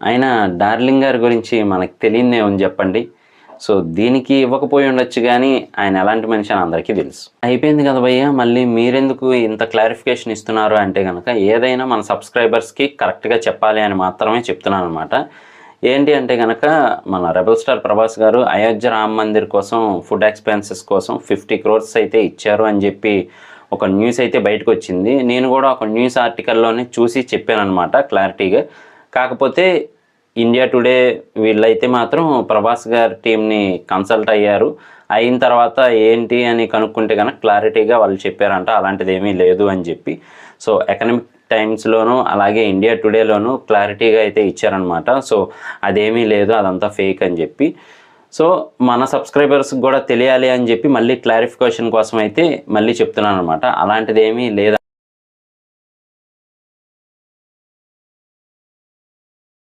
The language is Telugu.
ఆయన డార్లింగ్ గారి గురించి మనకు తెలియదేమని చెప్పండి. సో దీనికి ఇవ్వకపోయి ఉండొచ్చు కానీ ఆయన ఎలాంటి మనిషి అని అందరికీ తెలుసు. అయిపోయింది కదా భయ్య, మళ్ళీ మీరెందుకు ఇంత క్లారిఫికేషన్ ఇస్తున్నారు అంటే కనుక ఏదైనా మన సబ్స్క్రైబర్స్కి కరెక్ట్గా చెప్పాలి అని మాత్రమే చెప్తున్నాను అనమాట. ఏంటి అంటే కనుక మన రెబల్ స్టార్ ప్రభాస్ గారు అయోధ్య రామ మందిర్ కోసం ఫుడ్ ఎక్స్పెన్సెస్ కోసం 50 crores అయితే ఇచ్చారు అని చెప్పి ఒక న్యూస్ అయితే బయటకు వచ్చింది. నేను కూడా ఒక న్యూస్ ఆర్టికల్లోనే చూసి చెప్పాను అనమాట క్లారిటీగా. కాకపోతే ఇండియా టుడే వీళ్ళైతే మాత్రం ప్రభాస్ గారి టీంని కన్సల్ట్ అయ్యారు. అయిన తర్వాత ఏంటి అని కనుక్కుంటే కనుక క్లారిటీగా వాళ్ళు చెప్పారంట అలాంటిది ఏమీ లేదు అని చెప్పి. సో ఎకనామిక్ టైమ్స్లోనూ అలాగే ఇండియా టుడేలోనూ క్లారిటీగా అయితే ఇచ్చారనమాట. సో అదేమీ లేదు, అదంతా ఫేక్ అని చెప్పి. సో మన సబ్స్క్రైబర్స్కి కూడా తెలియాలి అని చెప్పి మళ్ళీ క్లారిఫికేషన్ కోసం అయితే మళ్ళీ చెప్తున్నాను అనమాట. అలాంటిది ఏమీ లేదు.